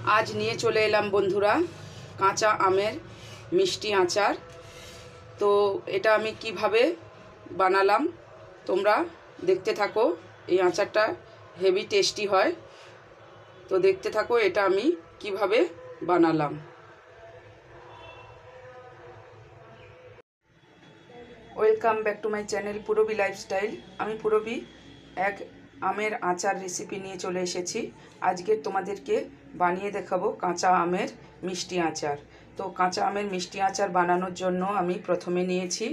आज নিয়ে চলে এলাম বন্ধুরা কাঁচা আমের মিষ্টি আচার। তো এটা আমি কিভাবে বানালাম তোমরা দেখতে থাকো। এই আচারটা হেভি টেস্টি হয়, তো দেখতে থাকো এটা আমি কিভাবে বানালাম। Welcome back to my channel Purabi lifestyle. আমি পুরবী এক আমের আচার রেসিপি নিয়ে চলে এসেছি। আজকে তোমাদেরকে বানিয়ে দেখাবো কাঁচা আমের মিষ্টি আচার। তো কাঁচা আমের মিষ্টি আচার বানানোর জন্য আমি প্রথমে নিয়েছি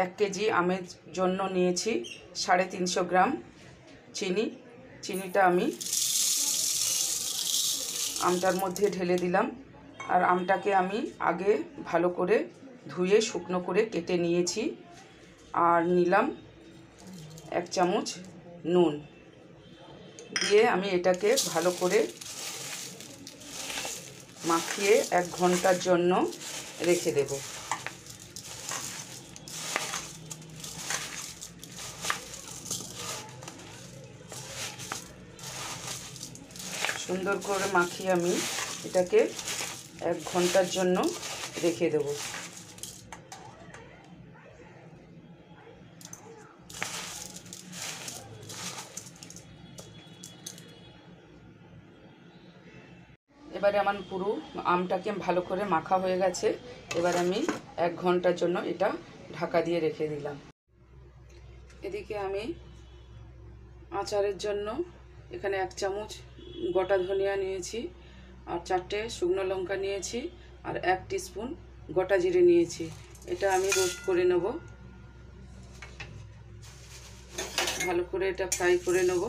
1 কেজি আমের জন্য নিয়েছি 350 গ্রাম চিনি। চিনিটা আমি আমটার মধ্যে ঢেলে দিলাম। আর আমটাকে আমি আগে ভালো করে ধুয়ে শুকনো করে কেটে নিয়েছি। আর নিলাম 1 চামচ নুন দিয়ে আমি এটাকে ভালো করে মাখিয়ে 1 ঘন্টার জন্য রেখে দেব। সুন্দর করে মাখিয়ে আমি এটাকে 1 ঘন্টার জন্য রেখে দেব। এবারে আমার পুরো আমটাকে ভালো করে মাখা হয়ে গেছে। এবার আমি 1 ঘন্টার জন্য এটা ঢাকা দিয়ে রেখে দিলাম। এদিকে আমি আচারের জন্য এখানে 1 চামচ গোটা ধনিয়া নিয়েছি, আর 4টে শুকনো লঙ্কা নিয়েছি, আর 1 টিস্পুন গোটা জিরে নিয়েছি। এটা আমি রোস্ট করে নেব, ভালো করে এটা ফ্রাই করে নেব।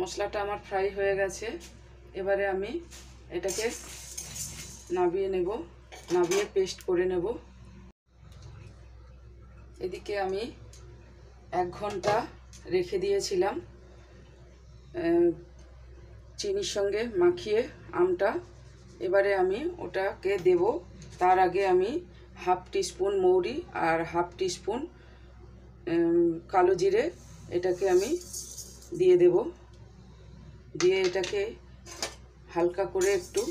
মশলাটা আমার ফ্রাই হয়ে গেছে। এবারে আমি এটাকে নাবিয়ে নেব, নাবিয়ে পেস্ট করে নেব। এদিকে আমি 1 ঘন্টা রেখে দিয়েছিলাম চিনির সঙ্গে মাখিয়ে আমটা। এবারে আমি ওটাকে দেব। তার আগে আমি 1/2 টিস্পুন মৌরি আর 1/2 টিস্পুন কালো জিরে এটাকে আমি দিয়ে দেব। দিয়ে এটাকে হালকা করে একটু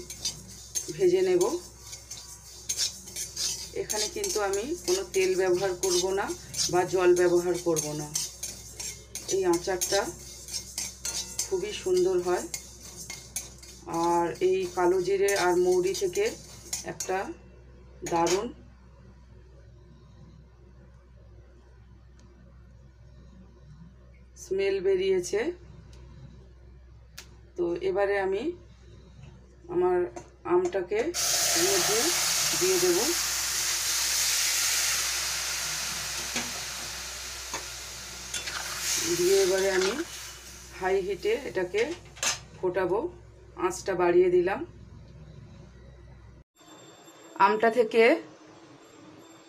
ভেজে নেব। এখানে কিন্তু আমি কোনো তেল ব্যবহার করব না বা জল ব্যবহার করব না। এই আচারটা খুবই সুন্দর হয়। আর এই কালো জিরে আর মৌরি থেকে একটা দারুণ স্মেল বেরিয়েছে। তো এবারে আমি আমার আমটাকে এর মধ্যে দিয়ে দেব। দিয়ে এবারে আমি হাই হিটে এটাকে ফোটাবো। আঁচটা বাড়িয়ে দিলাম। আমটা থেকে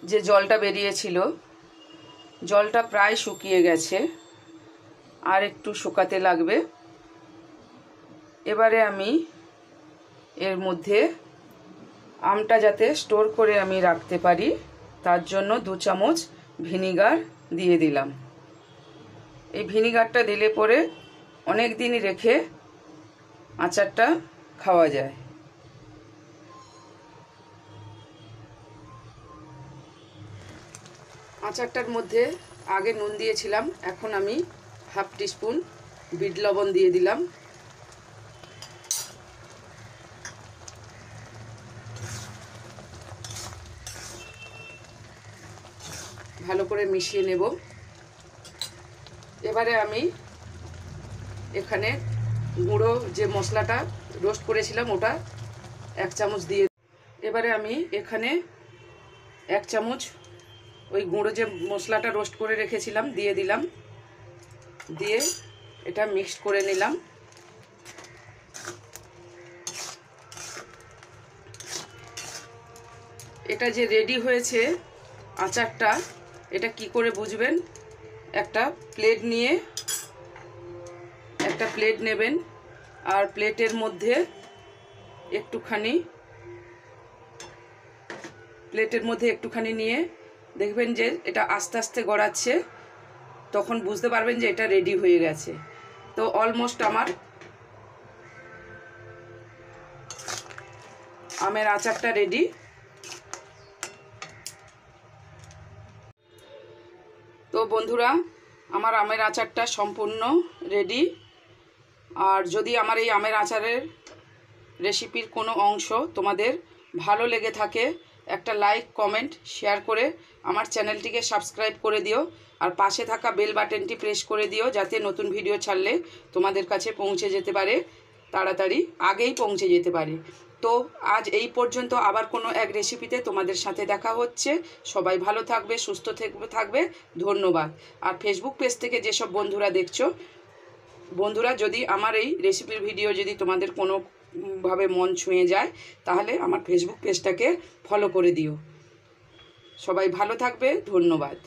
যে জলটা বেরিয়েছিল, জলটা প্রায় শুকিয়ে গেছে, আর একটু শুকাতে লাগবে। এবারে আমি এর মধ্যে আমটা যাতে স্টোর করে আমি রাখতে পারি তার জন্য 2 চামচ ভিনিগার দিয়ে দিলাম। এই ভিনিগারটা দিলে পরে অনেক দিন রেখে আচারটা খাওয়া যায়। আচারটার মধ্যে আগে নুন দিয়েছিলাম, এখন আমি 1/2 টিস্পুন বিট লবণ দিয়ে দিলাম। ভালো করে মিশিয়ে নেব। এবারে আমি এখানে গুঁড়ো যে মশলাটা রোস্ট করেছিলাম ওটা 1 চামচ দিয়ে, এবারে আমি এখানে 1 চামচ ওই গুঁড়ো যে মশলাটা রোস্ট করে রেখেছিলাম দিয়ে দিলাম। দিয়ে এটা মিক্সড করে নিলাম। এটা যে রেডি হয়েছে আচারটা এটা কি করে বুঝবেন, একটা প্লেট নেবেন, আর প্লেটের মধ্যে একটুখানি নিয়ে দেখবেন যে এটা আস্তে আস্তে গড়াচ্ছে, তখন বুঝতে পারবেন যে এটা রেডি হয়ে গেছে। তো অলমোস্ট আমার আমের আচারটা রেডি। তো বন্ধুরা, আমার আমের আচারটা সম্পূর্ণ রেডি। আর যদি আমার এই আমের আচারের রেসিপির কোনো অংশ তোমাদের ভালো লেগে থাকে, একটা লাইক, কমেন্ট, শেয়ার করে আমার চ্যানেলটিকে সাবস্ক্রাইব করে দিও। আর পাশে থাকা বেল বাটনটি প্রেস করে দিও, যাতে নতুন ভিডিও ছাড়লে তোমাদের কাছে পৌঁছে যেতে পারে, তাড়াতাড়ি আগেই পৌঁছে যেতে পারে। তো আজ এই পর্যন্ত, আবার কোনো এক রেসিপিতে তোমাদের সাথে দেখা হচ্ছে। সবাই ভালো থাকবে, সুস্থ থাকবে। ধন্যবাদ। আর ফেসবুক পেজ থেকে যেসব বন্ধুরা দেখছো, বন্ধুরা, যদি আমার এই রেসিপির ভিডিও যদি তোমাদের কোনোভাবে মন ছুঁয়ে যায়, তাহলে আমার ফেসবুক পেজটাকে ফলো করে দিও। সবাই ভালো থাকবে। ধন্যবাদ।